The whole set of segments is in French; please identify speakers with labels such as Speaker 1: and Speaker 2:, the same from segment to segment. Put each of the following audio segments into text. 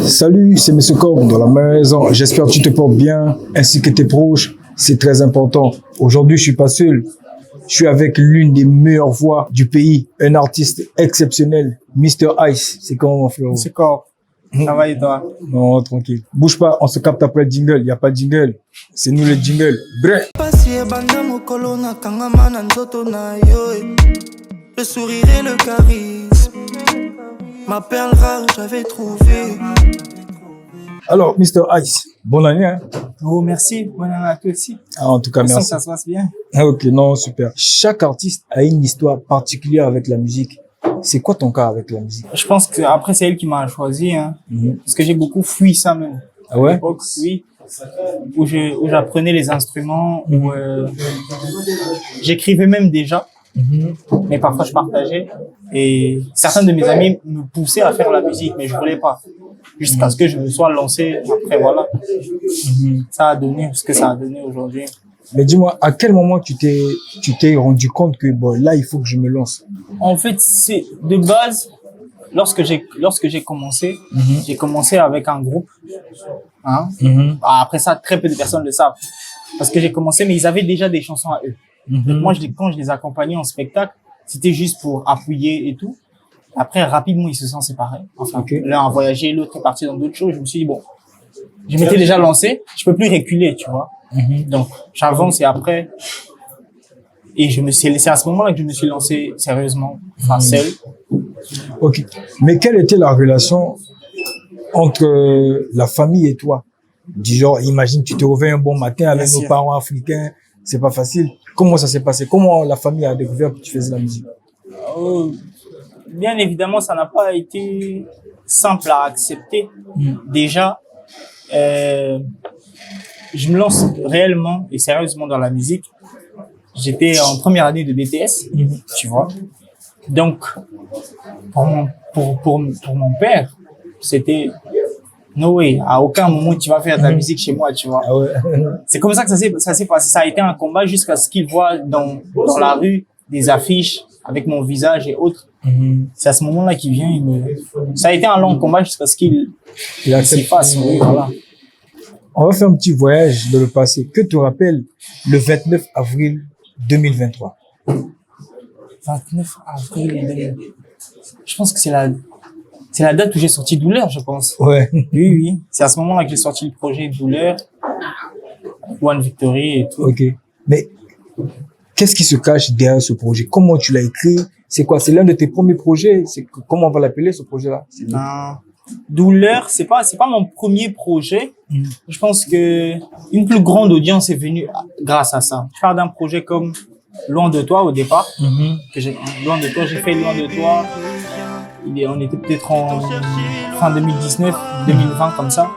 Speaker 1: Salut, c'est Monsieur CoCobb dans la maison. J'espère que tu te portes bien, ainsi que tes proches. C'est très important. Aujourd'hui, je suis pas seul. Je suis avec l'une des meilleures voix du pays, un artiste exceptionnel, Mr. Ice. C'est comment, mon frère?
Speaker 2: C'est quoi? Ça va et toi?
Speaker 1: Non, tranquille. Bouge pas, on se capte après le jingle. Il n'y a pas de jingle. C'est nous le jingle. Bref.
Speaker 3: Le sourire et le charisme, ma perle rare j'avais trouvé.
Speaker 1: Alors, Mr. Ice, bonne année, hein?
Speaker 2: Oh, merci. Bonne année à toi aussi.
Speaker 1: Ah, en tout cas, merci.
Speaker 2: Ça se passe bien.
Speaker 1: Ah, ok, non, super. Chaque artiste a une histoire particulière avec la musique. C'est quoi ton cas avec la musique?
Speaker 2: Je pense que après c'est elle qui m'a choisi, hein. Parce que j'ai beaucoup fui ça même.
Speaker 1: Ah ouais?
Speaker 2: À l'époque, oui. Où j'apprenais les instruments, où j'écrivais même déjà. Mais parfois je partageais et certains de mes amis me poussaient à faire la musique, mais je voulais pas. Jusqu'à ce que je me sois lancé. Après voilà, ça a donné ce que ça a donné aujourd'hui.
Speaker 1: Mais dis-moi, à quel moment tu t'es rendu compte que bon là il faut que je me lance?
Speaker 2: En fait, c'est de base lorsque j'ai commencé, j'ai commencé avec un groupe. Hein. Après ça, très peu de personnes le savent parce que j'ai commencé, mais ils avaient déjà des chansons à eux. Donc moi, quand je les accompagnais en spectacle, c'était juste pour appuyer et tout. Après, rapidement, ils se sont séparés. Enfin, l'un a voyagé, l'autre est parti dans d'autres choses. Je me suis dit, bon, je m'étais déjà lancé, je peux plus reculer, tu vois. Donc, j'avance et après, c'est à ce moment-là que je me suis lancé sérieusement, enfin, seul.
Speaker 1: Ok. Mais quelle était la relation entre la famille et toi? Du genre, imagine, tu te réveilles un bon matin avec nos parents africains, c'est pas facile. Comment ça s'est passé? Comment la famille a découvert que tu faisais la musique?
Speaker 2: Bien évidemment, ça n'a pas été simple à accepter. Déjà, je me lance réellement et sérieusement dans la musique. J'étais en première année de BTS, tu vois. Donc, pour mon père, c'était no way, à aucun moment tu vas faire de la musique chez moi, tu vois.
Speaker 1: Ah ouais.
Speaker 2: C'est comme ça que ça s'est passé. Ça a été un combat jusqu'à ce qu'il voit dans la rue des affiches avec mon visage et autres. C'est à ce moment-là qu'il vient, ça a été un long combat jusqu'à ce qu'il s'y fasse. Oui, voilà.
Speaker 1: On va faire un petit voyage dans le passé. Que te rappelle le 29 avril 2023?
Speaker 2: 29 avril 2023. Je pense que c'est la date où j'ai sorti Douleur, je pense.
Speaker 1: Ouais.
Speaker 2: Oui. C'est à ce moment-là que j'ai sorti le projet Douleur, One Victory et tout.
Speaker 1: Ok. Mais qu'est-ce qui se cache derrière ce projet? Comment tu l'as écrit? C'est quoi? C'est l'un de tes premiers projets? Comment on va l'appeler, ce projet-là?
Speaker 2: Douleur, c'est pas mon premier projet. Je pense que une plus grande audience est venue grâce à ça. Je parle d'un projet comme Loin de toi au départ. Loin de toi, j'ai fait Loin de toi. On était peut-être en fin 2019, 2020 comme ça.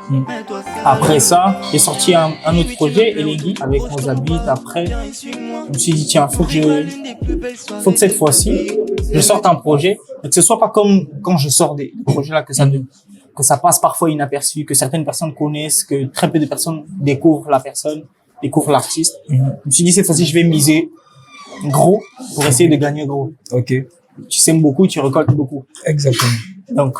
Speaker 2: Après ça, j'ai sorti un autre projet, Elegi, avec Mozabit. Après, je me suis dit tiens, faut que cette fois-ci, je sorte un projet, et que ce soit pas comme quand je sors des projets là, que ça passe parfois inaperçu, que certaines personnes connaissent, que très peu de personnes découvrent l'artiste. Je me suis dit cette fois-ci, je vais miser gros pour essayer de gagner gros.
Speaker 1: Ok.
Speaker 2: Tu sèmes beaucoup, tu récoltes beaucoup.
Speaker 1: Exactement.
Speaker 2: Donc,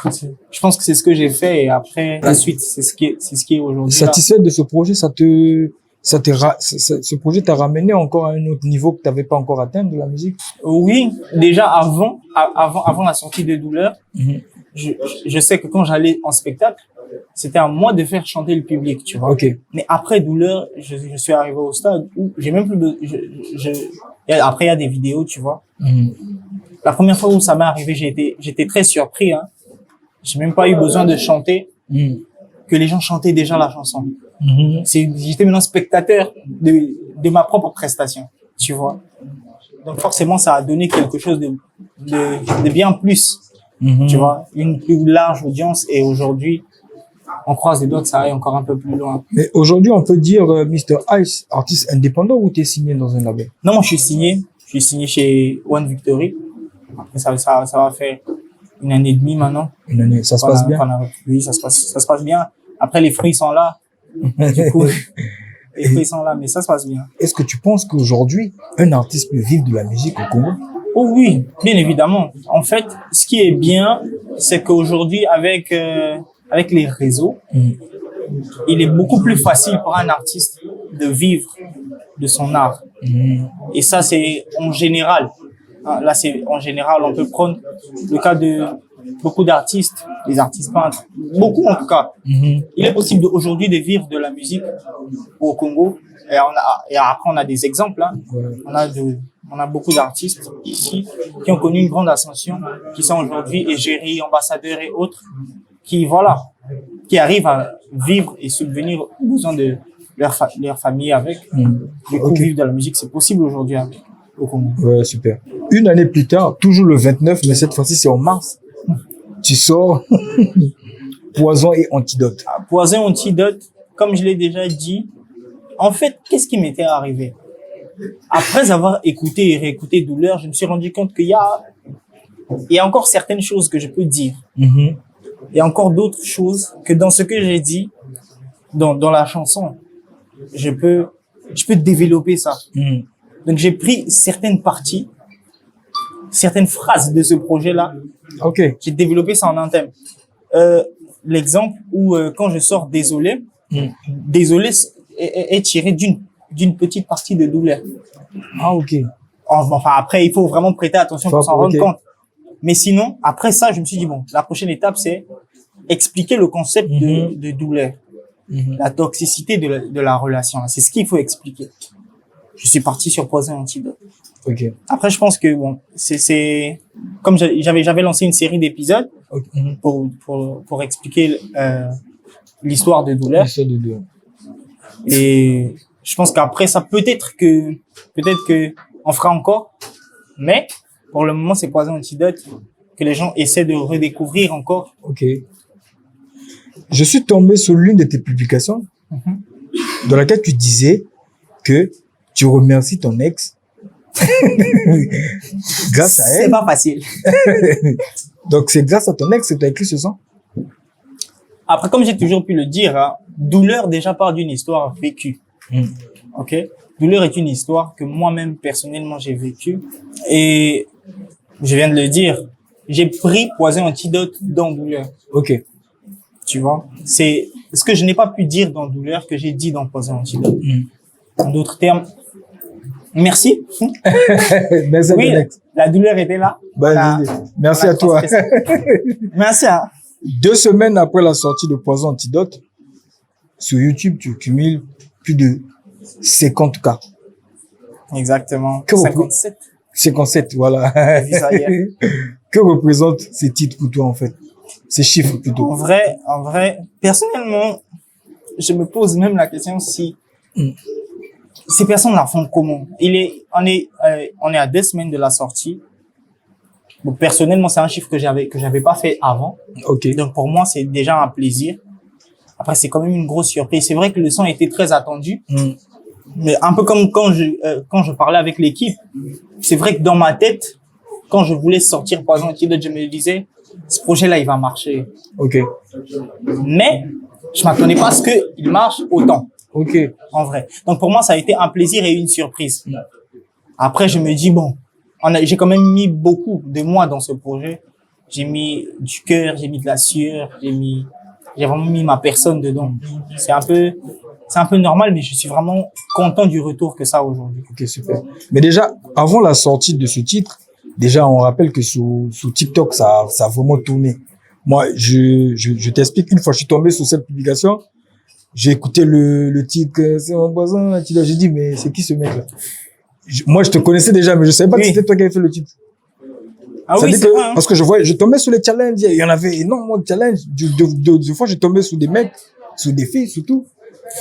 Speaker 2: je pense que c'est ce que j'ai fait et après, la suite, c'est ce qui est aujourd'hui.
Speaker 1: Satisfait de ce projet, ce projet t'a ramené encore à un autre niveau que t'avais pas encore atteint de la musique?
Speaker 2: Oui, déjà avant la sortie de Douleur, je sais que quand j'allais en spectacle, c'était à moi de faire chanter le public, tu vois.
Speaker 1: Ok.
Speaker 2: Mais après Douleur, je suis arrivé au stade où j'ai même plus après il y a des vidéos, tu vois. La première fois où ça m'est arrivé, j'étais très surpris, hein. J'ai même pas eu besoin de chanter, que les gens chantaient déjà la chanson. J'étais maintenant spectateur de ma propre prestation, tu vois. Donc forcément, ça a donné quelque chose de bien plus, tu vois, une plus large audience et aujourd'hui, on croise les doigts que ça aille encore un peu plus loin.
Speaker 1: Mais aujourd'hui, on peut dire Mr. Ice, artiste indépendant ou t'es signé dans un label?
Speaker 2: Non, moi je suis signé chez One Victory. Après ça va faire une année et demie maintenant.
Speaker 1: Une année, ça se passe bien?
Speaker 2: Oui, ça se passe bien. Après, les fruits sont là. Du coup, les fruits sont là, mais ça se passe bien.
Speaker 1: Est-ce que tu penses qu'aujourd'hui, un artiste peut vivre de la musique au Congo?
Speaker 2: Oh oui, bien évidemment. En fait, ce qui est bien, c'est qu'aujourd'hui, avec avec les réseaux, il est beaucoup plus facile pour un artiste de vivre de son art. Et ça, c'est en général. Là, c'est en général, on peut prendre le cas de beaucoup d'artistes, des artistes peintres, beaucoup en tout cas. Il est possible aujourd'hui de vivre de la musique au Congo. Et après, on a des exemples. Hein. On a beaucoup d'artistes ici qui ont connu une grande ascension, qui sont aujourd'hui égéries, ambassadeurs et autres, qui arrivent à vivre et subvenir aux besoins de leur famille avec. Du coup, vivre de la musique, c'est possible aujourd'hui au Congo.
Speaker 1: Ouais, super. Une année plus tard, toujours le 29, mais cette fois-ci, c'est en mars, tu sors Poison et Antidote.
Speaker 2: Poison et Antidote, comme je l'ai déjà dit, en fait, qu'est-ce qui m'était arrivé? Après avoir écouté et réécouté Douleur, je me suis rendu compte qu'il y a encore certaines choses que je peux dire. Il y a encore d'autres choses que dans ce que j'ai dit, dans la chanson, je peux développer ça. Donc, j'ai pris certaines parties, certaines phrases de ce projet-là. J'ai développé ça en un thème. L'exemple où, quand je sors Désolé, Désolé est tiré d'une petite partie de Douleur. Enfin, après, il faut vraiment prêter attention pour s'en rendre compte. Mais sinon, après ça, je me suis dit, bon, la prochaine étape, c'est expliquer le concept de Douleur. La toxicité de la relation. C'est ce qu'il faut expliquer. Je suis parti sur Poison et Antidote. Après, je pense que bon, c'est comme j'avais lancé une série d'épisodes pour expliquer l'histoire de Douleur. Et je pense qu'après ça, peut-être que on fera encore, mais pour le moment, c'est Poison et Antidote que les gens essaient de redécouvrir encore.
Speaker 1: Je suis tombé sur l'une de tes publications dans laquelle tu disais que tu remercies ton ex grâce à elle.
Speaker 2: C'est pas facile.
Speaker 1: Donc, c'est grâce à ton ex que tu as écrit ce son?
Speaker 2: Après, comme j'ai toujours pu le dire, hein, Douleur déjà part d'une histoire vécue. Douleur est une histoire que moi-même, personnellement, j'ai vécue. Et je viens de le dire, j'ai pris Poison Antidote dans Douleur. Tu vois, c'est ce que je n'ai pas pu dire dans Douleur que j'ai dit dans Poison Antidote. En d'autres termes, merci.
Speaker 1: Merci.
Speaker 2: Oui, la douleur était là.
Speaker 1: Merci à toi.
Speaker 2: Merci.
Speaker 1: 2 semaines après la sortie de Poison Antidote, sur YouTube, tu cumules plus de 50K.
Speaker 2: Exactement.
Speaker 1: 57, voilà. Que représentent ces titres pour toi, en fait? Ces chiffres, plutôt.
Speaker 2: En vrai, personnellement, je me pose même la question si ces personnes la font comment? On est à 2 semaines de la sortie. Bon, personnellement, c'est un chiffre que j'avais pas fait avant. Donc, pour moi, c'est déjà un plaisir. Après, c'est quand même une grosse surprise. C'est vrai que le son était très attendu. Mais un peu comme quand je parlais avec l'équipe. C'est vrai que dans ma tête, quand je voulais sortir Poison Antidote, je me disais, ce projet-là, il va marcher. Mais, je m'attendais pas à ce qu'il marche autant. En vrai. Donc, pour moi, ça a été un plaisir et une surprise. Après, je me dis, bon, j'ai quand même mis beaucoup de moi dans ce projet. J'ai mis du cœur, j'ai mis de la sueur, j'ai vraiment mis ma personne dedans. C'est un peu normal, mais je suis vraiment content du retour que ça a aujourd'hui.
Speaker 1: Super. Mais déjà, avant la sortie de ce titre, déjà, on rappelle que sous TikTok, ça a vraiment tourné. Moi, je t'explique, une fois, je suis tombé sur cette publication, j'ai écouté le titre, c'est mon voisin, j'ai dit, mais c'est qui ce mec-là? Moi, je te connaissais déjà, mais je savais pas que c'était toi qui avais fait le titre.
Speaker 2: Oui, c'est vrai.
Speaker 1: Parce que je tombais sur les challenges, il y en avait énormément de challenges. Deux fois, je tombais sur des mecs, sur des filles, surtout.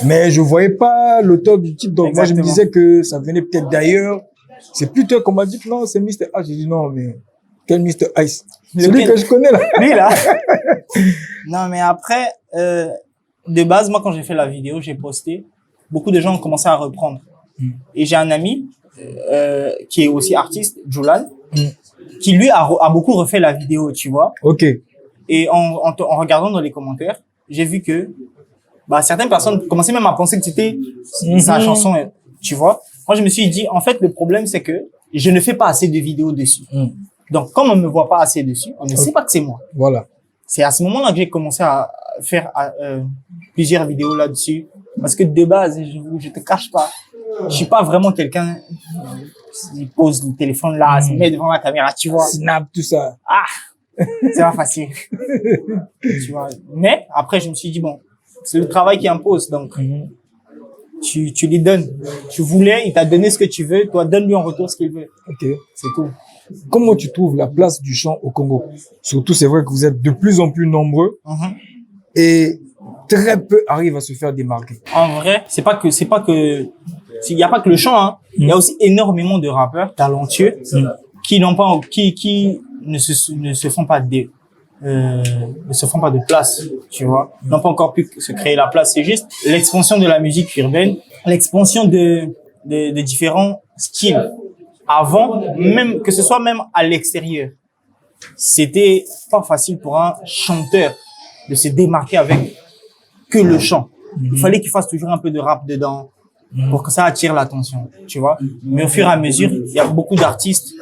Speaker 1: Mais je voyais pas l'auteur du titre. Donc, moi, je me disais que ça venait peut-être d'ailleurs. C'est plutôt qu'on m'a dit que non, c'est Mr. H. J'ai dit non, mais quel Mr. Ice? Celui que je connais, là.
Speaker 2: Lui, là. Non, mais après, de base, moi, quand j'ai fait la vidéo, j'ai posté, beaucoup de gens ont commencé à reprendre. Et j'ai un ami, qui est aussi artiste, Julan, qui lui a beaucoup refait la vidéo, tu vois. Et en regardant dans les commentaires, j'ai vu que, certaines personnes commençaient même à penser que c'était sa chanson, tu vois. Moi, je me suis dit, en fait, le problème, c'est que je ne fais pas assez de vidéos dessus. Donc, comme on ne me voit pas assez dessus, on ne sait pas que c'est moi.
Speaker 1: Voilà.
Speaker 2: C'est à ce moment-là que j'ai commencé à faire plusieurs vidéos là-dessus. Parce que de base, je te cache pas, je suis pas vraiment quelqu'un qui pose le téléphone là, se met devant la caméra, tu vois.
Speaker 1: Snap, tout ça.
Speaker 2: Ah, c'est pas facile. Tu vois. Mais après, je me suis dit, bon, c'est le travail qui impose, donc tu lui donnes. Tu voulais, il t'a donné ce que tu veux, toi, donne-lui en retour ce qu'il veut.
Speaker 1: Ok.
Speaker 2: C'est tout.
Speaker 1: Comment tu trouves la place du chant au Congo? Surtout, c'est vrai que vous êtes de plus en plus nombreux et très peu arrivent à se faire démarquer.
Speaker 2: En vrai, il y a pas que le chant, hein. Il y a aussi énormément de rappeurs talentueux qui n'ont pas, qui ne se font pas ne se font pas de place, tu vois. N'ont pas encore pu se créer la place. C'est juste l'expansion de la musique urbaine, l'expansion de différents styles. Avant, même, que ce soit même à l'extérieur, c'était pas facile pour un chanteur de se démarquer avec que le chant. Il fallait qu'il fasse toujours un peu de rap dedans pour que ça attire l'attention, tu vois. Mais au fur et à mesure, il y a beaucoup d'artistes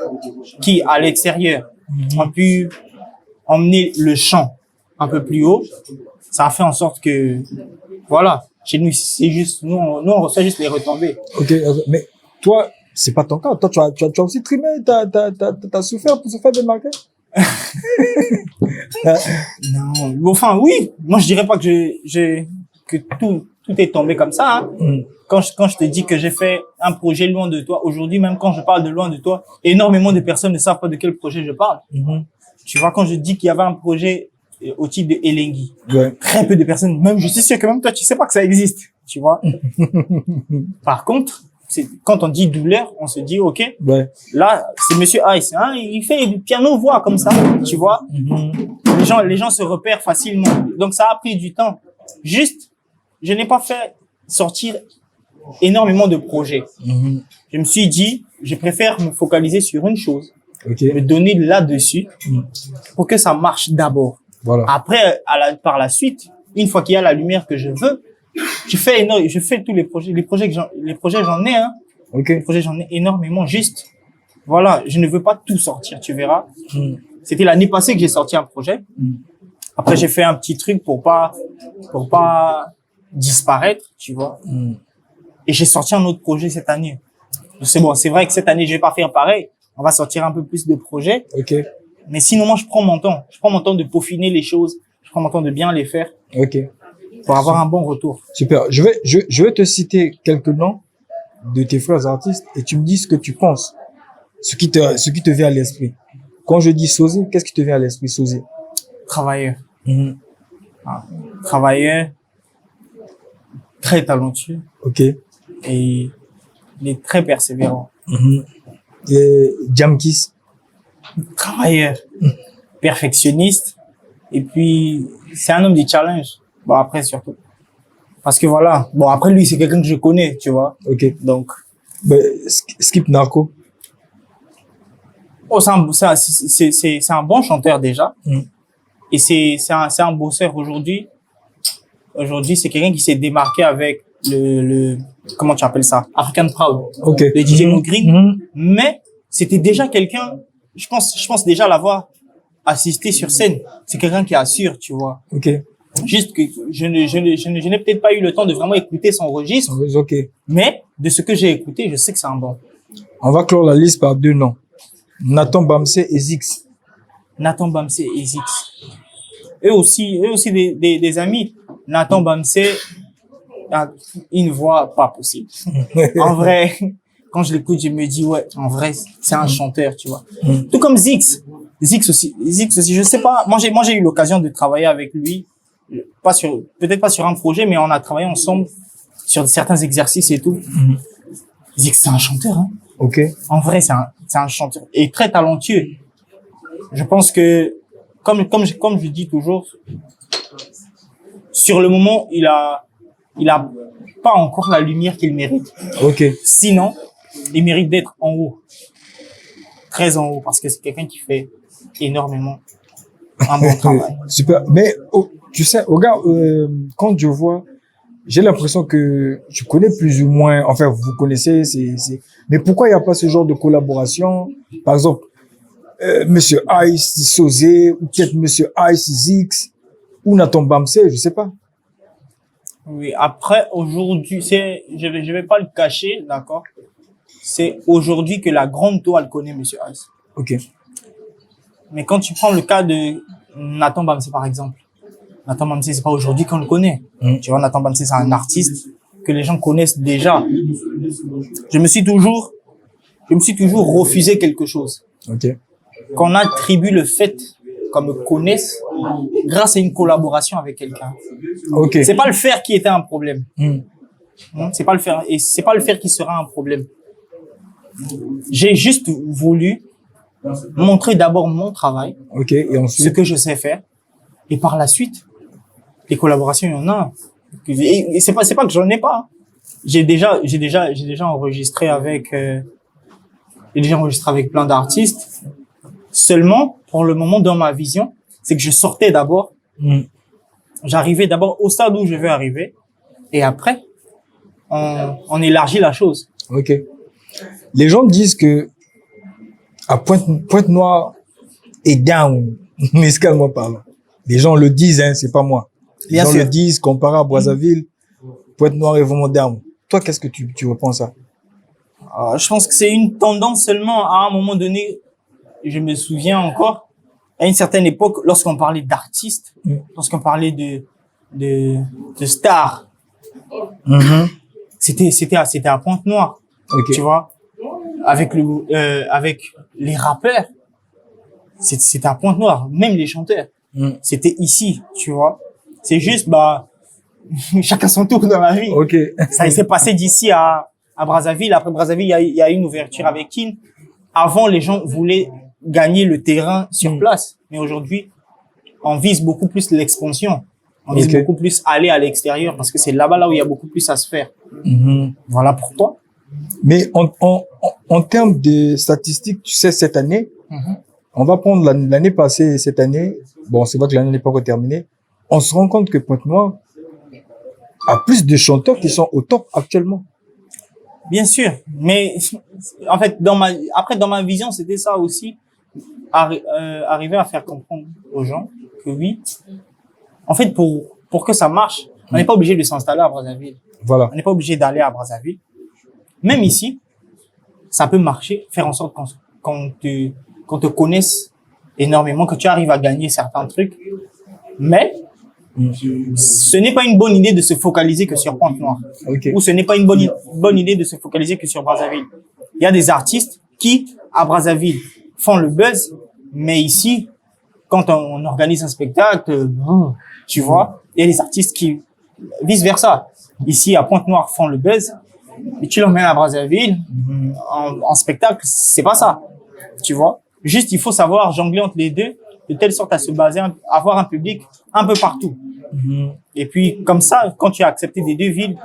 Speaker 2: qui, à l'extérieur, ont pu emmener le chant un peu plus haut. Ça a fait en sorte que, voilà, chez nous, c'est juste, nous, on reçoit juste les retombées.
Speaker 1: Ok, mais toi, c'est pas ton cas. Toi, tu as aussi trimé, t'as souffert pour se faire démarquer?
Speaker 2: Non, enfin, oui. Moi, je dirais pas que tout est tombé comme ça, hein. Quand je te dis que j'ai fait un projet Loin de toi, aujourd'hui, même quand je parle de Loin de toi, énormément de personnes ne savent pas de quel projet je parle. Tu vois, quand je dis qu'il y avait un projet au type de Elengi, très peu de personnes, même je suis sûr que même toi, tu sais pas que ça existe, tu vois. Par contre, quand on dit douleur, on se dit, OK, là, c'est Monsieur Ice, hein, il fait du piano-voix comme ça, tu vois. Les gens se repèrent facilement. Donc, ça a pris du temps. Juste, je n'ai pas fait sortir énormément de projets. Je me suis dit, je préfère me focaliser sur une chose, me donner là-dessus pour que ça marche d'abord.
Speaker 1: Voilà.
Speaker 2: Après, par la suite, une fois qu'il y a la lumière que je veux, je fais tous les projets. Les projets, j'en ai, hein. Les projets, j'en ai énormément. Juste, voilà, je ne veux pas tout sortir, tu verras. C'était l'année passée que j'ai sorti un projet. Après, j'ai fait un petit truc pour pas disparaître, tu vois. Et j'ai sorti un autre projet cette année. C'est bon, c'est vrai que cette année, je vais pas faire pareil. On va sortir un peu plus de projets. Mais sinon, moi, je prends mon temps. Je prends mon temps de peaufiner les choses. Je prends mon temps de bien les faire. Pour avoir un bon retour.
Speaker 1: Super. Je vais te citer quelques noms de tes frères artistes et tu me dis ce que tu penses. Ce qui te vient à l'esprit. Quand je dis Sosé, qu'est-ce qui te vient à l'esprit, Sosé?
Speaker 2: Travailleur. Travailleur. Très talentueux. Et il est très persévérant.
Speaker 1: Et Jamkis?
Speaker 2: Travailleur. Perfectionniste. Et puis, c'est un homme de challenge. Bon, après, surtout. Parce que voilà. Bon, après, lui, c'est quelqu'un que je connais, tu vois. Donc.
Speaker 1: Skip Narco?
Speaker 2: Oh, c'est un bon chanteur déjà. Et c'est un bosseur aujourd'hui. Aujourd'hui, c'est quelqu'un qui s'est démarqué avec comment tu appelles ça? African Proud. Le DJ Mogreen. Mais c'était déjà quelqu'un, je pense déjà l'avoir assisté sur scène. C'est quelqu'un qui assure, tu vois. Juste que je n'ai peut-être pas eu le temps de vraiment écouter son registre. Mais de ce que j'ai écouté, je sais que c'est un bon.
Speaker 1: On va clore la liste par deux noms. Nathan Bamsé et Zix.
Speaker 2: Nathan Bamsé et Zix. Eux aussi des amis. Nathan Bamsé a une voix pas possible. En vrai, quand je l'écoute, je me dis, ouais, en vrai, c'est un chanteur, tu vois. Tout comme Zix. Zix aussi, je sais pas. Moi, j'ai eu l'occasion de travailler avec lui. Peut-être pas sur un projet, mais on a travaillé ensemble sur certains exercices et tout. Zix, c'est un chanteur, hein. En vrai, c'est un chanteur et très talentueux. Je pense que, comme je dis toujours, sur le moment, il a pas encore la lumière qu'il mérite. Sinon, il mérite d'être en haut. Très en haut, parce que c'est quelqu'un qui fait énormément un bon travail.
Speaker 1: Super. Mais, tu sais, regarde, quand je vois, j'ai l'impression que tu connais plus ou moins, enfin, vous connaissez, mais pourquoi il n'y a pas ce genre de collaboration? Par exemple, Monsieur Ice, Sosé, ou peut-être Monsieur Ice, Zix. ou Nathan Bamsé, je sais pas.
Speaker 2: Oui, après, aujourd'hui, je vais pas le cacher, d'accord? C'est aujourd'hui que la grande toile connaît Monsieur Ice.
Speaker 1: Ok.
Speaker 2: Mais quand tu prends le cas de Nathan Bamsé, par exemple, Nathan Bamsé, c'est pas aujourd'hui qu'on le connaît. Tu vois, Nathan Bamsé, c'est un artiste que les gens connaissent déjà. Je me suis toujours refusé quelque chose.
Speaker 1: Ok.
Speaker 2: Qu'on attribue le fait qu'on me connaisse grâce à une collaboration avec quelqu'un.
Speaker 1: Ok.
Speaker 2: C'est pas le faire qui était un problème. C'est pas le faire, et c'est pas le faire qui sera un problème. J'ai juste voulu montrer d'abord mon travail,
Speaker 1: Ok. Et
Speaker 2: ce
Speaker 1: ensuite.
Speaker 2: que je sais faire, et par la suite, les collaborations, il y en a. Et c'est pas que j'en ai pas. J'ai déjà enregistré avec plein d'artistes. Seulement, pour le moment, dans ma vision, c'est que je sortais d'abord. J'arrivais d'abord au stade où je veux arriver. Et après, on élargit la chose.
Speaker 1: Ok. Les gens disent que à Pointe-Noire est down, musicalement parlant. Les gens le disent, hein, c'est pas moi. Les
Speaker 2: Bien
Speaker 1: gens
Speaker 2: sûr.
Speaker 1: le disent, comparé à Brazzaville, Pointe-Noire est vraiment down. Toi, qu'est-ce que tu repenses ça?
Speaker 2: Je pense que c'est une tendance seulement à un moment donné. Je me souviens encore, à une certaine époque, lorsqu'on parlait d'artistes, lorsqu'on parlait de stars, c'était à Pointe-Noire.
Speaker 1: Ok.
Speaker 2: Tu vois, avec les rappeurs, c'était à Pointe-Noire, même les chanteurs, c'était ici, tu vois. C'est juste, chacun son tour dans la vie.
Speaker 1: Ok.
Speaker 2: Ça s'est passé d'ici à Brazzaville. Après Brazzaville, il y a eu une ouverture avec Kin. Avant, les gens voulaient gagner le terrain sur place. Mais aujourd'hui, on vise beaucoup plus l'expansion. On vise beaucoup plus aller à l'extérieur parce que c'est là-bas où il y a beaucoup plus à se faire. Voilà pourquoi.
Speaker 1: Mais en termes de statistiques, tu sais, cette année, on va prendre l'année passée et cette année. Bon, c'est vrai que l'année n'est pas encore terminée. On se rend compte que Pointe-Noire a plus de chanteurs qui sont au top actuellement.
Speaker 2: Bien sûr. Mais, en fait, dans ma vision, c'était ça aussi. Arriver à faire comprendre aux gens que oui. En fait, pour que ça marche, on n'est pas obligé de s'installer à Brazzaville.
Speaker 1: Voilà.
Speaker 2: On n'est pas obligé d'aller à Brazzaville. Même ici, ça peut marcher, faire en sorte qu'on te connaisse énormément, que tu arrives à gagner certains trucs. Mais, ce n'est pas une bonne idée de se focaliser que sur Pointe-Noire.
Speaker 1: Okay.
Speaker 2: Ou ce n'est pas une bonne idée de se focaliser que sur Brazzaville. Il y a des artistes qui, à Brazzaville, font le buzz, mais ici, quand on organise un spectacle, tu vois, il y a des artistes qui, vice versa, ici, à Pointe-Noire, font le buzz, et tu l'emmènes à Brazzaville, en spectacle, c'est pas ça, tu vois. Juste, il faut savoir jongler entre les deux, de telle sorte à se baser, avoir un public un peu partout. Et puis, comme ça, quand tu as accepté des deux villes,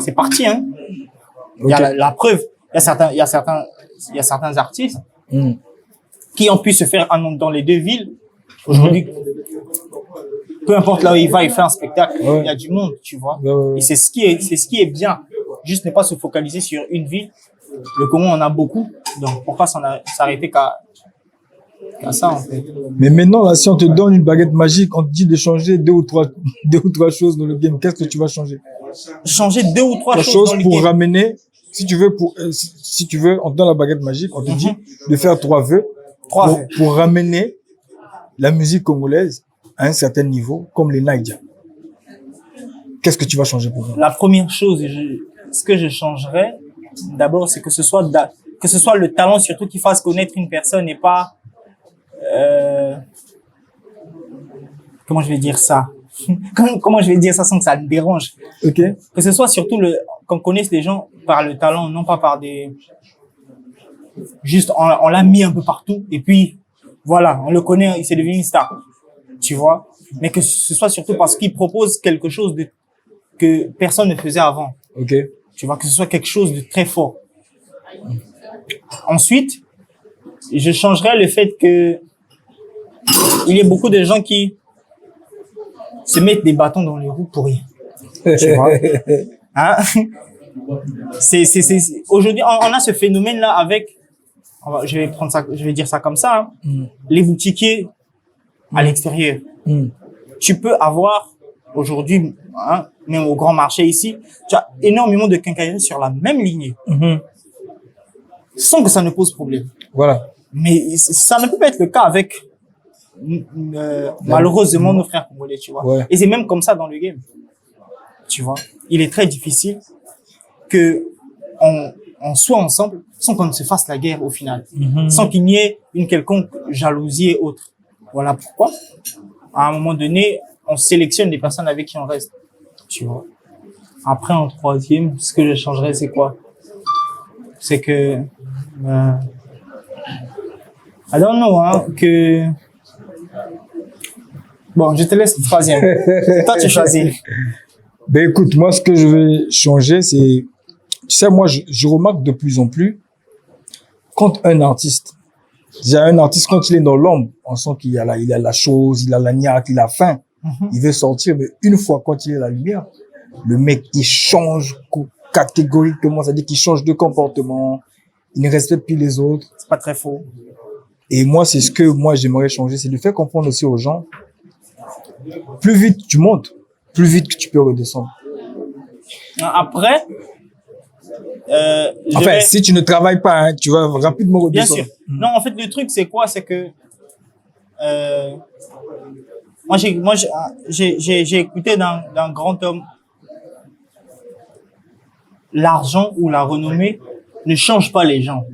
Speaker 2: c'est parti, hein. Il y a la preuve. Il y a certains artistes qui ont pu se faire dans les deux villes. Aujourd'hui, peu importe là où il va, il fait un spectacle. Il y a du monde, tu vois. Et c'est ce qui est bien. Juste ne pas se focaliser sur une ville. Le Congo, on a beaucoup. Donc, pourquoi s'arrêter qu'à ça, en fait.
Speaker 1: Mais maintenant, là, si on te donne une baguette magique, on te dit de changer deux ou trois choses dans le game, qu'est-ce que tu vas changer?
Speaker 2: Changer deux ou trois choses dans le
Speaker 1: pour
Speaker 2: game.
Speaker 1: ramener, si tu veux, on te donne la baguette magique, on te dit de faire 3 vœux. Pour ramener la musique congolaise à un certain niveau, comme les Naïdia. Qu'est-ce que tu vas changer pour eux?
Speaker 2: La première chose, ce que je changerais, d'abord, c'est que ce soit le talent surtout qui fasse connaître une personne et pas, comment je vais dire ça? Comment je vais dire ça sans que ça me dérange?
Speaker 1: Ok.
Speaker 2: Que ce soit surtout qu'on connaisse les gens par le talent, non pas par juste, on l'a mis un peu partout, et puis, voilà, on le connaît, il s'est devenu une star. Tu vois? Mais que ce soit surtout parce qu'il propose quelque chose que personne ne faisait avant.
Speaker 1: Ok.
Speaker 2: Tu vois, que ce soit quelque chose de très fort. Ensuite, je changerais le fait que il y a beaucoup de gens qui se mettent des bâtons dans les roues pour rien. Tu vois? Hein? Aujourd'hui, on a ce phénomène-là avec, je vais dire ça comme ça, hein, les boutiquiers à l'extérieur. tu peux avoir aujourd'hui, hein, même au grand marché ici, tu as énormément de quincailleries sur la même lignée, sans que ça ne pose problème.
Speaker 1: Voilà.
Speaker 2: Mais ça ne peut pas être le cas avec, malheureusement, nos frères congolais, tu vois.
Speaker 1: Ouais.
Speaker 2: Et c'est même comme ça dans le game. Tu vois. Il est très difficile que on soit ensemble sans qu'on ne se fasse la guerre au final. Sans qu'il n'y ait une quelconque jalousie et autres. Voilà pourquoi, à un moment donné, on sélectionne des personnes avec qui on reste. Tu vois. Après, en troisième, ce que je changerais, c'est quoi? C'est que, I don't know, hein, que... Bon, je te laisse le troisième. Toi, tu choisis.
Speaker 1: Ben écoute, moi, ce que je vais changer, c'est... Tu sais, moi, je remarque de plus en plus, quand un artiste, quand il est dans l'ombre, on sent qu'il a il a la chose, il a la niaque, il a faim. Il veut sortir, mais une fois, quand il est à la lumière, le mec, il change catégoriquement, c'est-à-dire qu'il change de comportement, il ne respecte plus les autres.
Speaker 2: C'est pas très faux.
Speaker 1: Et moi, c'est ce que moi, j'aimerais changer, c'est de faire comprendre aussi aux gens, plus vite tu montes, plus vite que tu peux redescendre.
Speaker 2: Après,
Speaker 1: enfin, si tu ne travailles pas, hein, tu vas rapidement redescendre.
Speaker 2: Bien sûr. Non, en fait, le truc, c'est quoi? C'est que, moi, j'ai écouté d'un grand homme, l'argent ou la renommée ne change pas les gens.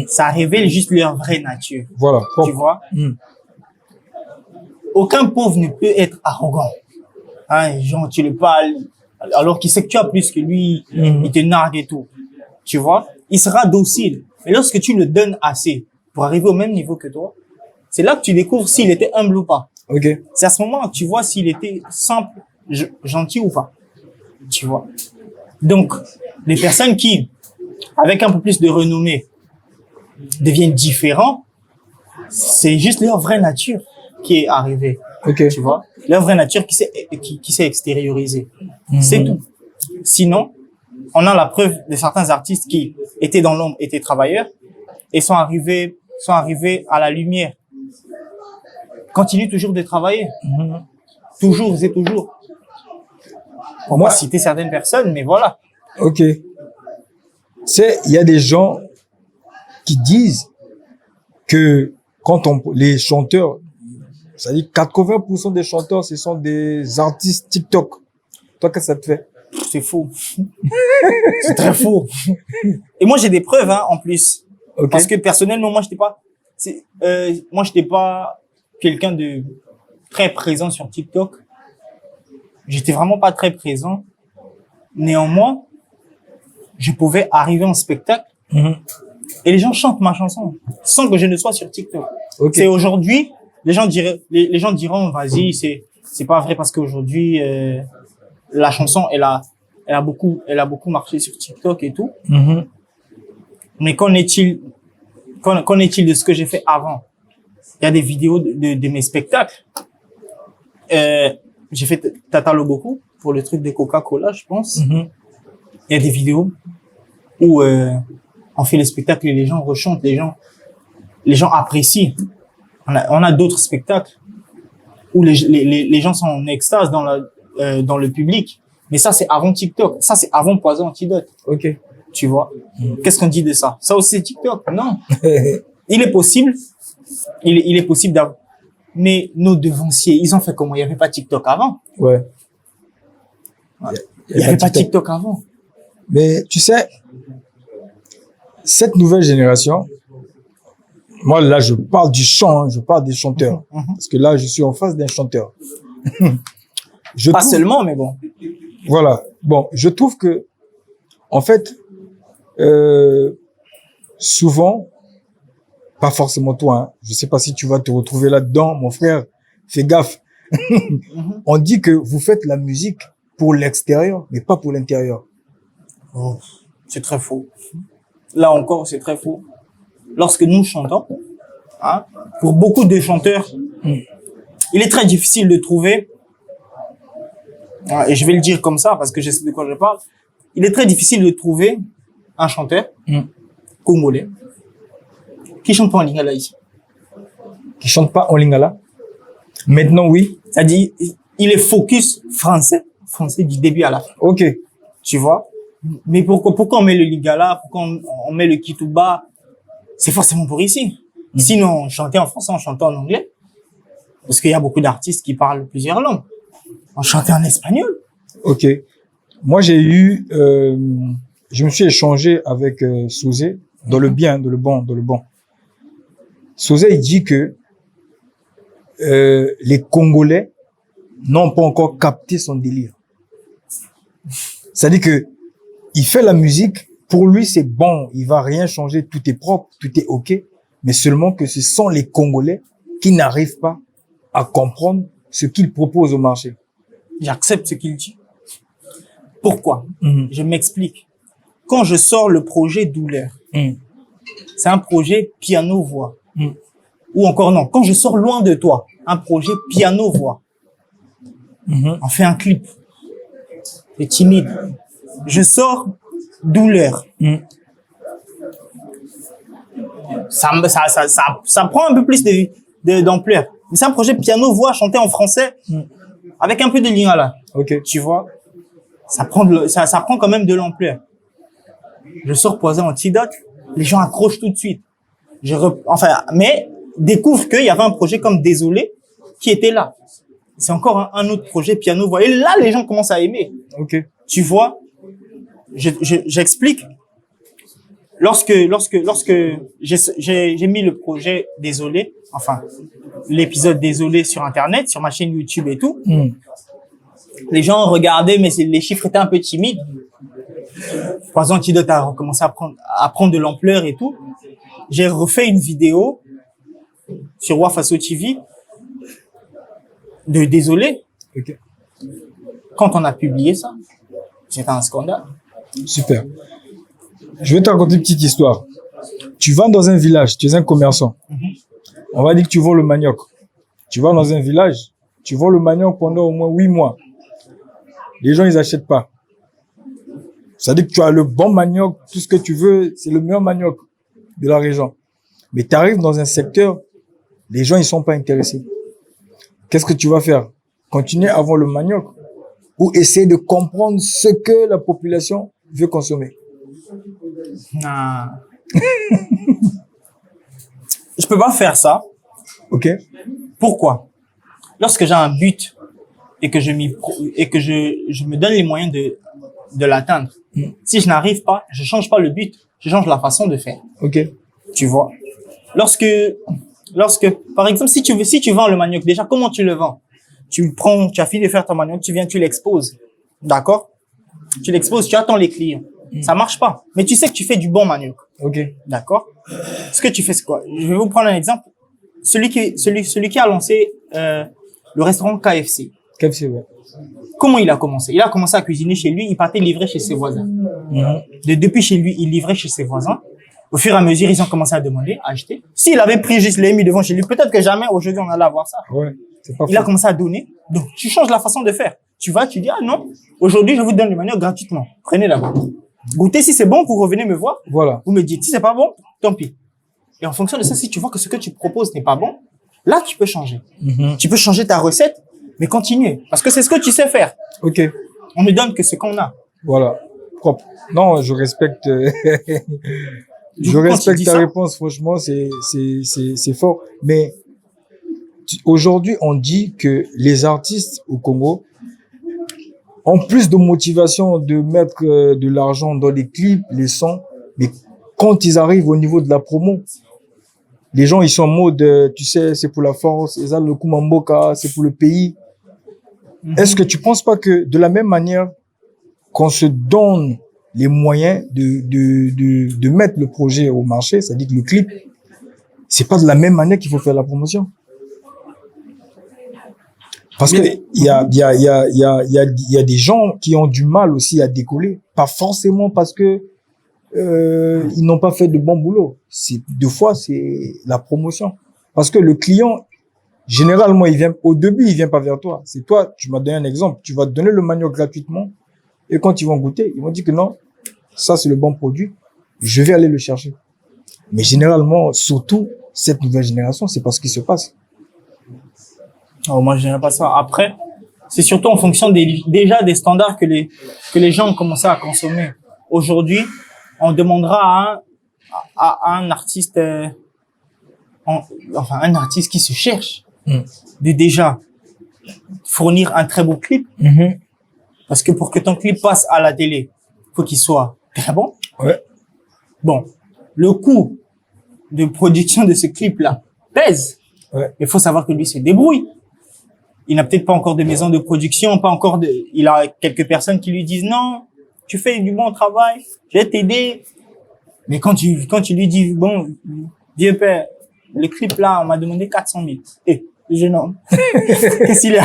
Speaker 2: Ça révèle juste leur vraie nature.
Speaker 1: Voilà.
Speaker 2: Tu vois? Aucun pauvre ne peut être arrogant. Hein, genre, tu le parles, alors qu'il sait que tu as plus que lui, il te nargue et tout. Tu vois? Il sera docile. Mais lorsque tu le donnes assez pour arriver au même niveau que toi, c'est là que tu découvres s'il était humble ou pas.
Speaker 1: Ok.
Speaker 2: C'est à ce moment que tu vois s'il était simple, gentil ou pas. Tu vois? Donc, les personnes qui, avec un peu plus de renommée, deviennent différents, c'est juste leur vraie nature qui est arrivée.
Speaker 1: Ok.
Speaker 2: Tu vois? Leur vraie nature qui s'est extériorisée. C'est tout. Sinon, on a la preuve de certains artistes qui étaient dans l'ombre, étaient travailleurs, et sont arrivés à la lumière. Continuent toujours de travailler. Toujours et toujours. Pour moi, citer certaines personnes, mais voilà.
Speaker 1: Ok. C'est, il y a des gens qui disent que quand les chanteurs, c'est-à-dire 80% des chanteurs, ce sont des artistes TikTok. Toi, qu'est-ce que ça te fait?
Speaker 2: C'est faux. C'est très faux. Et moi, j'ai des preuves, hein, en plus. Okay. Parce que personnellement, moi, j'étais pas quelqu'un de très présent sur TikTok. J'étais vraiment pas très présent. Néanmoins, je pouvais arriver en spectacle et les gens chantent ma chanson sans que je ne sois sur TikTok. Okay. C'est aujourd'hui, les gens diront, vas-y, c'est pas vrai parce qu'aujourd'hui, la chanson, elle a beaucoup marché sur TikTok et tout. Mais qu'en est-il de ce que j'ai fait avant? Il y a des vidéos de mes spectacles. J'ai fait Tata Loboku pour le truc de Coca-Cola, je pense. Il y a des vidéos où on fait les spectacles et les gens rechantent, les gens apprécient. On a d'autres spectacles où les gens sont en extase dans le public. Mais ça, c'est avant TikTok. Ça, c'est avant Poison Antidote.
Speaker 1: Ok.
Speaker 2: Tu vois? Qu'est-ce qu'on dit de ça? Ça aussi, c'est TikTok. Non. Il est possible d'avoir. Mais nos devanciers, ils ont fait comment? Il n'y avait pas TikTok avant.
Speaker 1: Ouais.
Speaker 2: Il n'y avait pas TikTok avant.
Speaker 1: Mais tu sais, cette nouvelle génération, moi là, je parle du chant, hein, je parle des chanteurs. Parce que là, je suis en face d'un chanteur.
Speaker 2: Pas seulement, mais bon.
Speaker 1: Voilà. Bon, je trouve que, en fait, souvent, pas forcément toi, hein, je sais pas si tu vas te retrouver là-dedans, mon frère, fais gaffe. On dit que vous faites la musique pour l'extérieur, mais pas pour l'intérieur.
Speaker 2: Oh, c'est très faux. Là encore, c'est très faux. Lorsque nous chantons, hein, pour beaucoup de chanteurs, il est très difficile de trouver, et je vais le dire comme ça parce que je sais de quoi je parle, il est très difficile de trouver un chanteur congolais qui chante pas en lingala ici.
Speaker 1: Qui chante pas en lingala? Maintenant, oui.
Speaker 2: C'est-à-dire, il est focus français du début à la fin.
Speaker 1: Ok.
Speaker 2: Tu vois? Mais pourquoi on met le Lingala, pourquoi on met le Kituba? C'est forcément pour ici. Sinon, on chantait en français, on chantait en anglais. Parce qu'il y a beaucoup d'artistes qui parlent plusieurs langues. On chantait en espagnol.
Speaker 1: Ok. Moi, je me suis échangé avec Souzé, dans le bien, dans le bon. Souzé, il dit que les Congolais n'ont pas encore capté son délire. C'est-à-dire que il fait la musique, pour lui c'est bon, il va rien changer, tout est propre, tout est ok, mais seulement que ce sont les Congolais qui n'arrivent pas à comprendre ce qu'il propose au marché.
Speaker 2: J'accepte ce qu'il dit. Pourquoi? Je m'explique. Quand je sors le projet Douleur, c'est un projet piano-voix. Ou encore non, quand je sors Loin de toi, un projet piano-voix. On fait un clip. C'est timide. Je sors Douleur. Ça prend un peu plus d'ampleur. Mais c'est un projet piano-voix chanté en français avec un peu de lingala.
Speaker 1: Ok.
Speaker 2: Tu vois? Ça prend quand même de l'ampleur. Je sors Poison Antidote, les gens accrochent tout de suite. Mais découvre qu'il y avait un projet comme Désolé qui était là. C'est encore un autre projet piano-voix. Et là, les gens commencent à aimer.
Speaker 1: Ok.
Speaker 2: Tu vois? J'explique. Lorsque j'ai mis le projet Désolé, enfin, l'épisode Désolé sur Internet, sur ma chaîne YouTube et tout, les gens regardaient, mais les chiffres étaient un peu timides. Poison Antidote a recommencé à prendre de l'ampleur et tout. J'ai refait une vidéo sur Wafaso TV de Désolé.
Speaker 1: Ok.
Speaker 2: Quand on a publié ça, c'était un scandale.
Speaker 1: Super. Je vais te raconter une petite histoire. Tu vas dans un village, tu es un commerçant. On va dire que tu vends le manioc. Tu vas dans un village, tu vends le manioc pendant au moins 8 mois. Les gens, ils achètent pas. Ça veut dire que tu as le bon manioc, tout ce que tu veux, c'est le meilleur manioc de la région. Mais tu arrives dans un secteur, les gens, ils sont pas intéressés. Qu'est-ce que tu vas faire? Continuer à vendre le manioc ou essayer de comprendre ce que la population veut consommer?
Speaker 2: Non. Je peux pas faire ça.
Speaker 1: Ok.
Speaker 2: Pourquoi? Lorsque j'ai un but et que je me donne les moyens de l'atteindre, si je n'arrive pas, je change pas le but, je change la façon de faire.
Speaker 1: Ok.
Speaker 2: Tu vois? Lorsque, par exemple, si tu vends le manioc, déjà, comment tu le vends? Tu as fini de faire ton manioc, tu viens, tu l'exposes. D'accord? Tu l'exposes, tu attends les clients. Ça marche pas. Mais tu sais que tu fais du bon manioc.
Speaker 1: Ok.
Speaker 2: D'accord? Ce que tu fais, c'est quoi? Je vais vous prendre un exemple. Celui qui a lancé, le restaurant KFC.
Speaker 1: KFC, ouais.
Speaker 2: Comment il a commencé? Il a commencé à cuisiner chez lui, il partait livrer chez ses voisins. Depuis chez lui, il livrait chez ses voisins. Au fur et à mesure, ils ont commencé à demander, à acheter. S'il avait pris juste les mis devant chez lui, peut-être que jamais aujourd'hui on allait avoir ça.
Speaker 1: Ouais, c'est pas
Speaker 2: Il a commencé à donner. Donc, tu changes la façon de faire. Tu dis, ah non, aujourd'hui, je vous donne le manioc gratuitement. Prenez la boîte. Goûtez, si c'est bon, vous revenez me voir.
Speaker 1: Voilà.
Speaker 2: Vous me dites, si c'est pas bon, tant pis. Et en fonction de ça, si tu vois que ce que tu proposes n'est pas bon, là, tu peux changer. Tu peux changer ta recette, mais continuer. Parce que c'est ce que tu sais faire.
Speaker 1: Ok.
Speaker 2: On ne donne que ce qu'on a.
Speaker 1: Voilà. Propre. Non, je respecte, je respecte ta réponse. Franchement, c'est fort. Mais aujourd'hui, on dit que les artistes au Congo ont plus de motivation de mettre de l'argent dans les clips, les sons, mais quand ils arrivent au niveau de la promo, les gens, ils sont en mode, tu sais, c'est pour la force, ils ont le Kumamboka, c'est pour le pays. Est-ce que tu penses pas que de la même manière qu'on se donne les moyens de mettre le projet au marché, c'est-à-dire que le clip, c'est pas de la même manière qu'il faut faire la promotion? Parce que il y a des gens qui ont du mal aussi à décoller, pas forcément parce que ils n'ont pas fait de bon boulot. Deux fois c'est la promotion, parce que le client généralement au début il vient pas vers toi. C'est toi, tu m'as donné un exemple, tu vas te donner le manioc gratuitement et quand ils vont goûter, ils vont dire que non, ça c'est le bon produit, je vais aller le chercher. Mais généralement, surtout cette nouvelle génération, c'est pas ce qui se passe.
Speaker 2: Oh, moi, je n'aime pas ça. Après, c'est surtout en fonction déjà des standards que les gens ont commencé à consommer. Aujourd'hui, on demandera à un artiste, un artiste qui se cherche, de déjà fournir un très beau clip. Parce que pour que ton clip passe à la télé, faut qu'il soit très bon.
Speaker 1: Ouais.
Speaker 2: Bon, le coût de production de ce clip-là pèse.
Speaker 1: Ouais.
Speaker 2: Il faut savoir que lui se débrouille. Il n'a peut-être pas encore de maison de production, il a quelques personnes qui lui disent non, tu fais du bon travail, je vais t'aider. Mais quand tu lui dis, bon, vieux père, le clip là, on m'a demandé 400 000. Le jeune homme. Qu'est-ce qu'il a?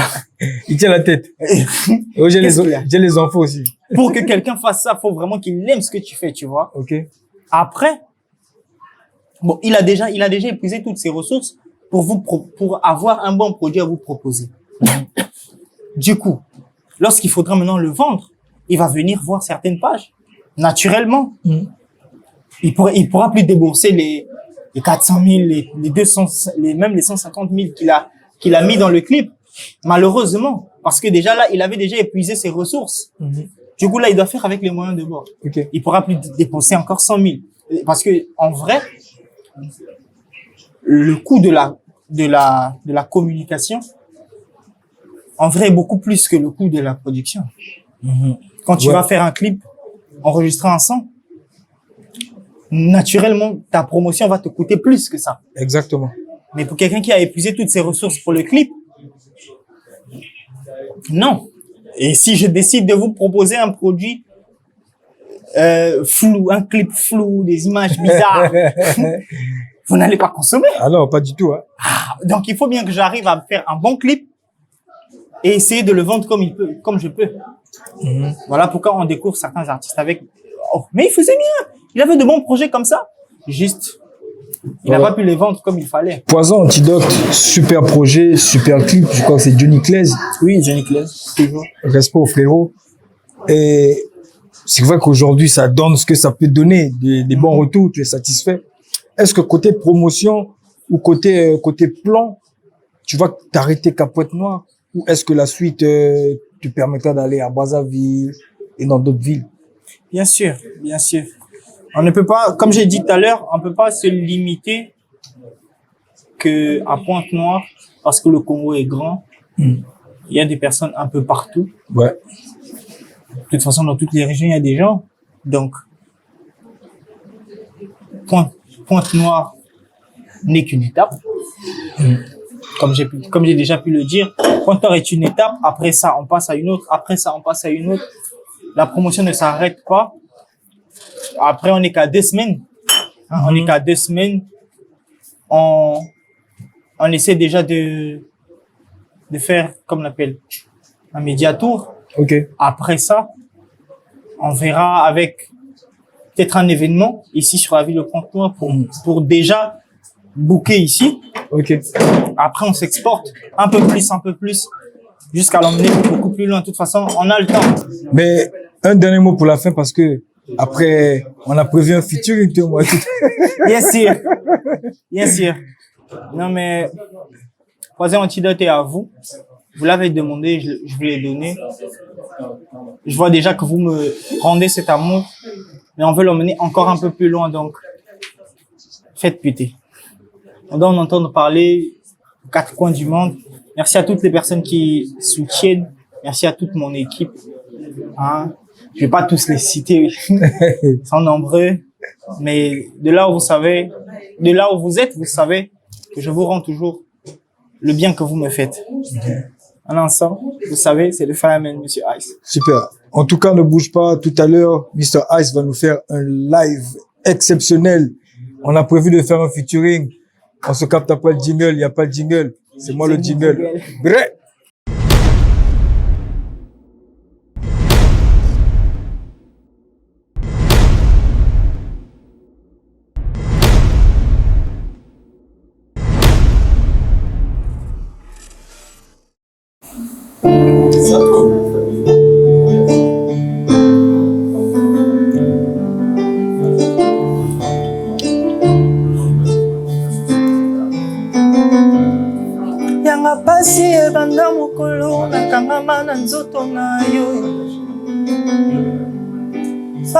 Speaker 1: Il tient la tête. J'ai les enfants aussi.
Speaker 2: Pour que quelqu'un fasse ça, faut vraiment qu'il aime ce que tu fais, tu vois.
Speaker 1: Ok.
Speaker 2: Après, bon, il a déjà épuisé toutes ses ressources pour avoir un bon produit à vous proposer. Du coup, lorsqu'il faudra maintenant le vendre, il va venir voir certaines pages. Naturellement. Il pourra plus débourser les 400 000, les 200, même les 150 000 qu'il a mis dans le clip. Malheureusement. Parce que déjà là, il avait déjà épuisé ses ressources. Du coup, là, il doit faire avec les moyens de bord.
Speaker 1: Okay.
Speaker 2: Il pourra plus dépenser encore 100 000. Parce que, en vrai, le coût de la communication, en vrai, est beaucoup plus que le coût de la production. Quand tu vas faire un clip, enregistrer un son, naturellement, ta promotion va te coûter plus que ça.
Speaker 1: Exactement.
Speaker 2: Mais pour quelqu'un qui a épuisé toutes ses ressources pour le clip, non. Et si je décide de vous proposer un produit flou, un clip flou, des images bizarres, vous n'allez pas consommer.
Speaker 1: Ah non, pas du tout. Hein.
Speaker 2: Donc, il faut bien que j'arrive à faire un bon clip et essayer de le vendre comme je peux. Voilà pourquoi on découvre certains artistes avec... Oh, mais il faisait bien. Il avait de bons projets comme ça. Juste, il n'a pas pu les vendre comme il fallait.
Speaker 1: Poison Antidote, super projet, super clip. Je crois que c'est Johnny Claes.
Speaker 2: Oui, Johnny Claes, toujours.
Speaker 1: Respect au frérot. Et c'est vrai qu'aujourd'hui, ça donne ce que ça peut donner, des bons retours. Tu es satisfait. Est-ce que côté promotion ou côté plan, tu vas t'arrêter Capote Noire? Ou est-ce que la suite te permettra d'aller à Brazzaville et dans d'autres villes?
Speaker 2: Bien sûr, bien sûr. On ne peut pas, comme j'ai dit tout à l'heure, on ne peut pas se limiter que à Pointe-Noire parce que le Congo est grand. Il y a des personnes un peu partout.
Speaker 1: Ouais.
Speaker 2: De toute façon, dans toutes les régions, il y a des gens. Donc, Pointe-Noire n'est qu'une étape. Comme j'ai déjà pu le dire, Pointe-Noire est une étape. Après ça, on passe à une autre. Après ça, on passe à une autre. La promotion ne s'arrête pas. Après, on n'est qu'à 2 semaines. On n'est qu'à 2 semaines. On essaie déjà de faire, comme on appelle, un média-tour.
Speaker 1: Ok.
Speaker 2: Après ça, on verra avec peut-être un événement ici sur la ville de Pointe-Noire pour déjà booker ici.
Speaker 1: Ok.
Speaker 2: Après, on s'exporte un peu plus, jusqu'à l'emmener beaucoup plus loin. De toute façon, on a le temps.
Speaker 1: Mais un dernier mot pour la fin parce que après, on a prévu un featuring, toi, moi.
Speaker 2: Bien sûr. Bien sûr. Non, mais, Poison Antidote est à vous. Vous l'avez demandé, je vous l'ai donné. Je vois déjà que vous me rendez cet amour, mais on veut l'emmener encore un peu plus loin, donc, faites péter. On doit en entendre parler aux 4 coins du monde. Merci à toutes les personnes qui soutiennent. Merci à toute mon équipe. Je vais pas tous les citer, ils sont nombreux, mais de là où vous êtes, vous savez que je vous rends toujours le bien que vous me faites. En ensemble, vous savez, c'est le Fireman, Monsieur Ice.
Speaker 1: Super. En tout cas, ne bouge pas. Tout à l'heure, Mr. Ice va nous faire un live exceptionnel. On a prévu de faire un featuring. On se capte après le jingle. Il n'y a pas le jingle. C'est moi le jingle. Bref.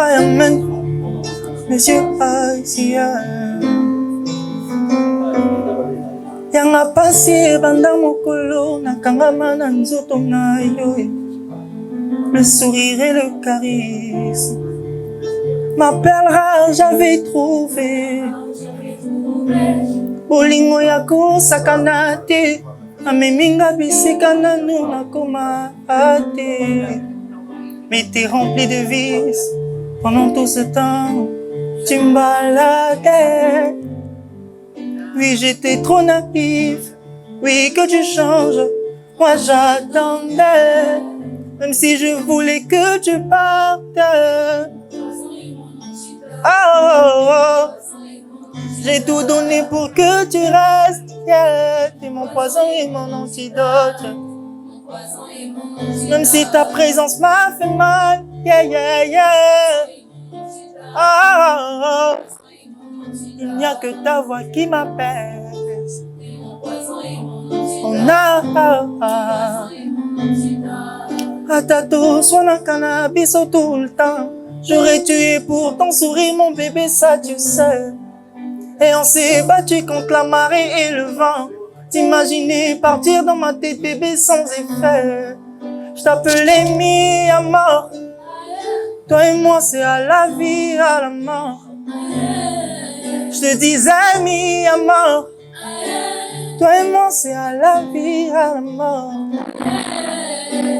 Speaker 3: Fireman, Monsieur haïtien. Yanga pasi banda mokolo nakangama na nzoto na yo. Le sourire et le charisme. Ma perle rare j'avais trouvé. Bolingo yako sakanate. Ameminga bisika nanu nakoma ate. Mais t'es rempli de vices. Pendant tout ce temps, tu me baladais. Oui, j'étais trop naïf. Oui, que tu changes. Moi, j'attendais. Même si je voulais que tu partes. Oh, oh. J'ai tout donné pour que tu restes. Yeah. T'es mon poison et mon antidote. Même si ta présence m'a fait mal. Yeah, yeah, yeah. Oh, oh. Il n'y a que ta voix qui m'apaise. On a Atato, soit cannabis tout le temps. J'aurais tué pour ton sourire, mon bébé, ça tu sais. Et on s'est battu contre la marée et le vent. T'imaginer partir dans ma tête, bébé, sans effet. Je t'appelais mi à mort. Toi et moi, c'est à la vie, à la mort. Je te disais mi à mort. Toi et moi, c'est à la vie, à la mort.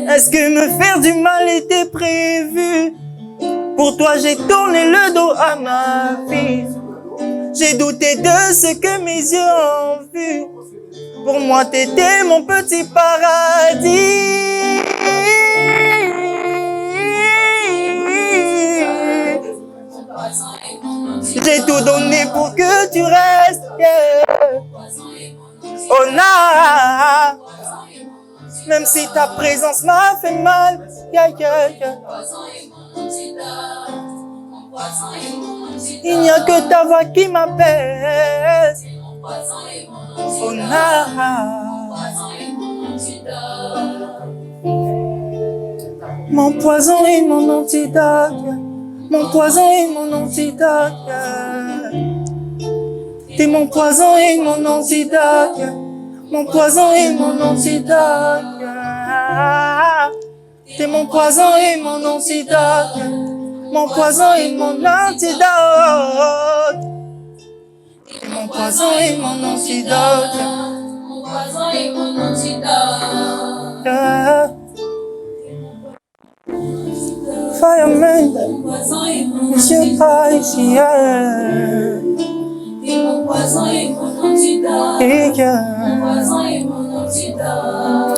Speaker 3: Est-ce que me faire du mal était prévu? Pour toi, j'ai tourné le dos à ma vie. J'ai douté de ce que mes yeux ont vu. Pour moi, t'étais mon petit paradis. J'ai tout donné pour que tu restes. Yeah. Oh nah. Même si ta présence m'a fait mal. Yeah, yeah, yeah. Il n'y a que ta voix qui m'apaise. Oh nah. Mon poison et mon antidote. Mon poison et mon antidote. T'es mon poison et mon antidote. Mon poison et mon antidote. T'es mon poison et mon antidote. Mon poison et mon antidote. T'es mon poison et mon antidote. Mon poison et mon antidote. Fireman, Monsieur haïtien.
Speaker 4: T'es mon poison et mon antidote. Mon poison et mon antidote.